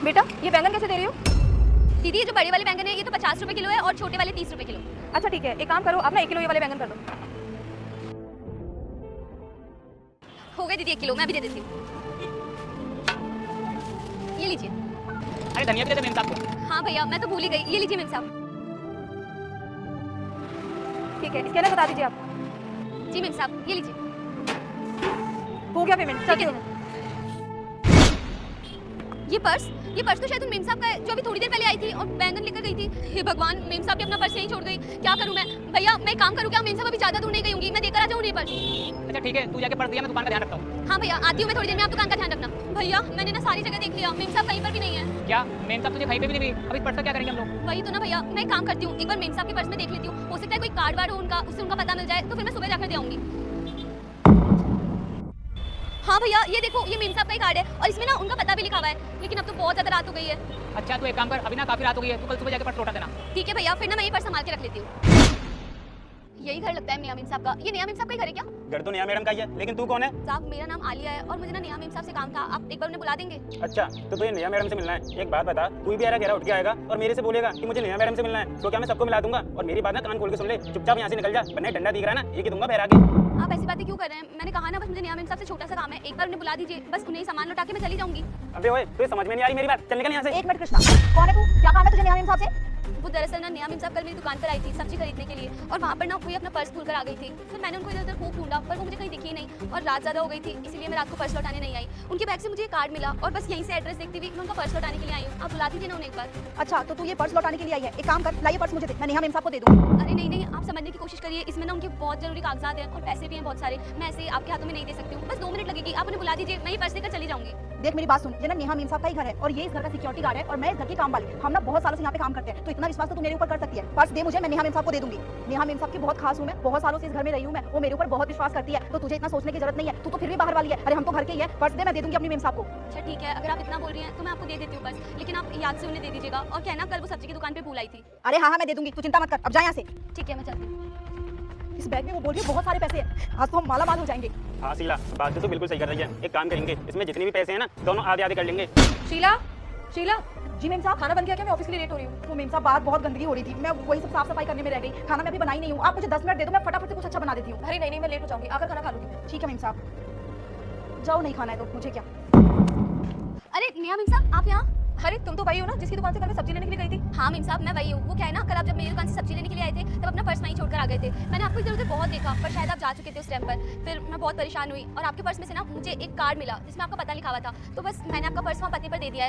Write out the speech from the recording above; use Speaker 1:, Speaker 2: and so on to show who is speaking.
Speaker 1: बेटा ये बैंगन कैसे दे रही हो?
Speaker 2: दीदी ये जो बड़े वाले बैंगन है ये तो 50 रुपए किलो है और छोटे वाले 30 रुपए किलो।
Speaker 1: अच्छा ठीक है, एक काम करो, आप ना 1 किलो ये वाले बैंगन कर दो।
Speaker 2: हो गए दीदी 1 किलो, मैं भी दे देती हूँ। ये लीजिए।
Speaker 3: अरे धनिया भी दे दे मेम साहब को।
Speaker 2: हाँ भैया मैं तो भूल ही गई, ये लीजिए मेम साहब।
Speaker 1: ठीक है, स्कैनर बता दीजिए आप।
Speaker 2: जी मेम साहब ये लीजिए।
Speaker 1: हो गया पेमेंट, चलती हूँ।
Speaker 2: ये पर्स तो शायद उन मेम साहब का है जो अभी थोड़ी देर पहले आई थी और बैंगन लेकर गई थी। हे भगवान, मेम साहब भी अपना पर्स यहीं छोड़ गई, क्या करूं मैं? भैया मैं एक काम करूं क्या? मेम साहब अभी ज्यादा दूर नहीं गई होंगी, मैं देकर आ जाऊं ये पर्स।
Speaker 3: अच्छा ठीक है, तू जाके पर्स दिया, मैं दुकान का ध्यान रखता हूँ।
Speaker 2: हाँ भैया आती हूँ मैं थोड़ी देर में, आप दुकान का ध्यान रखना। भैया मैंने ना सारी जगह देख लिया, मेम साहब कहीं पर भी नहीं है।
Speaker 3: क्या मेम साहब तुझे कहीं पे भी नहीं मिली? अब इस पर्स का क्या करेंगे हम लोग?
Speaker 2: वही तो ना भैया, मैं एक काम करती हूँ, एक बार मेम साहब के पर्स में देख लेती हूँ, हो सकता है कोई कार्ड वार्ड हो उनका, उससे उनका पता मिल जाए, तो फिर मैं सुबह जाकर दे आऊंगी। हाँ भैया ये देखो, ये मेम साहब का ही कार्ड है और इसमें ना उनका पता भी लिखा हुआ है, लेकिन अब तो बहुत ज्यादा रात हो गई है।
Speaker 3: अच्छा तू एक काम कर, अभी ना काफी रात हो गई है, तू कल सुबह जाके पर्स लौटा देना।
Speaker 2: ठीक है भैया, फिर ना मैं ये पर्स संभाल के रख लेती हूँ। यही घर लगता है नेहा मेम साहब का। ये नेहा मेम साहब का ही घर है क्या?
Speaker 4: घर तो नेहा मैडम का ही है, लेकिन तू कौन है?
Speaker 2: साहब मेरा नाम आलिया है और मुझे ना नेहा मेम साहब से काम था, आप एक बार उन्हें बुला देंगे?
Speaker 4: अच्छा तो तुझे नेहा मैडम से मिलना है। एक बात बता, तू भी गहरा उठ के आएगा और मेरे से बोलेगा कि मुझे नेहा मैडम से मिलना है, तो क्या मैं सबको मिला दूंगा? और मेरी बात ना कान खोल के सुन ले, चुपचाप यहाँ से निकल जा, वरना डंडा दिख रहा है ना, एक ही दूंगा पैर आगे।
Speaker 2: आप ऐसी बातें क्यों कर रहे हैं? मैंने कहा ना बस मुझे नेहा मेम साहब से छोटा सा काम है, एक बार उन्हें बुला दीजिए, बस उन्हें सामान लौटा के मैं चली जाऊंगी।
Speaker 4: अबे ओए, तुझे समझ में नहीं आ रही मेरी बात? चल निकल यहाँ से।
Speaker 1: 1 मिनट कृष्णा, कौन है तू? क्या काम है तुझे नेहा मेम साहब से?
Speaker 2: वो दरअसल ना नेहा मेम साहब कल मेरी दुकान पर आई थी सब्जी खरीदने के लिए और वहाँ पर ना कोई अपना पर्स भूल कर आ गई थी। फिर मैंने उनको इधर उधर खूब ढूंढा पर वो मुझे कहीं दिखी ही नहीं और रात ज़्यादा हो गई थी, इसीलिए मैं रात को पर्स लौटाने नहीं आई। उनके बैग से मुझे कार्ड मिला और बस यहीं से एड्रेस देखती हुई मैं उनका पर्स लौटाने के लिए आई हूँ। आप बुला दीजिए ना उन्हें एक बार।
Speaker 1: अच्छा तो तू ये पर्स लौटाने के लिए आई है, एक काम कर, लाइए पर्स मुझे दे, मैं नेहा मेम साहब को दे दूंगी।
Speaker 2: अरे नहीं नहीं, आप समझने की कोशिश करिए, इसमें ना उनके बहुत जरूरी कागजात हैं और पैसे भी हैं बहुत सारे, मैं ऐसे आपके हाथों में नहीं दे सकती हूँ। बस 2 मिनट लगेगी, आप उन्हें बुला दीजिए, मैं ही पर्स लेकर चली जाऊंगी।
Speaker 1: देख मेरी बात सुन, ये ना नेहा मेम साहब का ही घर है और ये इस घर का सिक्योरिटी गार्ड है और मैं इस घर की काम वाली। हम ना बहुत सालों से यहाँ पे काम करते हैं, तो इतना विश्वास तो तू मेरे ऊपर कर सकती है। पर्स दे मुझे, मैं नेहा मेम साहब को दे दूंगी। नेहा मेम साहब की बहुत खास हूँ मैं, बहुत सालों से इस घर में रही हूँ मैं, वो मेरे ऊपर बहुत विश्वास करती है, तो तुझे इतना सोचने की जरूरत नहीं है। तू तो फिर भी बाहर वाली है, अरे हम तो घर के ही है। पर्स दे, मैं दे दूंगी अपनी मेम साहब को।
Speaker 2: अच्छा ठीक है, अगर आप इतना बोल रही हैं तो मैं आपको दे देती हूँ पर्स, लेकिन आप याद से उन्हें दे दीजिएगा और कहना कल वो सब्जी की दुकान पे भूल आई थी।
Speaker 1: अरे हाँ मैं दे दूंगी, तू चिंता मत कर, अब जा यहाँ से।
Speaker 2: ठीक है मैं चलती हूँ।
Speaker 1: इस बैग में वो बोल रही है बहुत सारे पैसे हैं, आज तो हम माला माल हो जाएंगे।
Speaker 4: हाँ शीला, बात तो बिल्कुल सही कर रही है। एक काम करेंगे, इसमें जितने भी पैसे हैं ना दोनों आधे आधे कर लेंगे।
Speaker 1: शीला, शीला जी मेम साहब, खाना बन गया क्या? मैं ऑफिस के लिए लेट हो रही हूँ। वो मेम साहब बाहर बहुत गंदगी हो रही थी, मैं वही सब साफ सफाई करने में रह गई। खाना मैं अभी बनाई नहीं हूँ, आप मुझे 10 मिनट दे दो, मैं फटाफट से कुछ अच्छा बना देती हूँ। अरे नहीं नहीं, मैं लेट हो जाऊंगी, आकर खाना खा लूंगी। ठीक है मेम साहब, जाओ, नहीं खाना है तो मुझे क्या।
Speaker 2: अरे नेहा मेम साहब आप यहाँ?
Speaker 1: अरे तुम तो वही हो ना जिसकी दुकान से कल मैं सब्जी लेने के लिए गई थी?
Speaker 2: हाँ मेम साहब मैं वही हूँ। वो क्या है ना, कल आप जब मेरी दुकान से सब्जी लेने के लिए आए थे तब अपना पर्स वहीं छोड़कर आ गए थे। मैंने आपको इधर उधर बहुत देखा पर शायद आप जा चुके थे उस टाइम पर। फिर मैं बहुत परेशान हुई और आपके पर्स में से ना मुझे एक कार्ड मिला जिसमें आपका पता लिखा हुआ था, तो बस मैंने आपका पर्स वहाँ पते पर दे दिया है।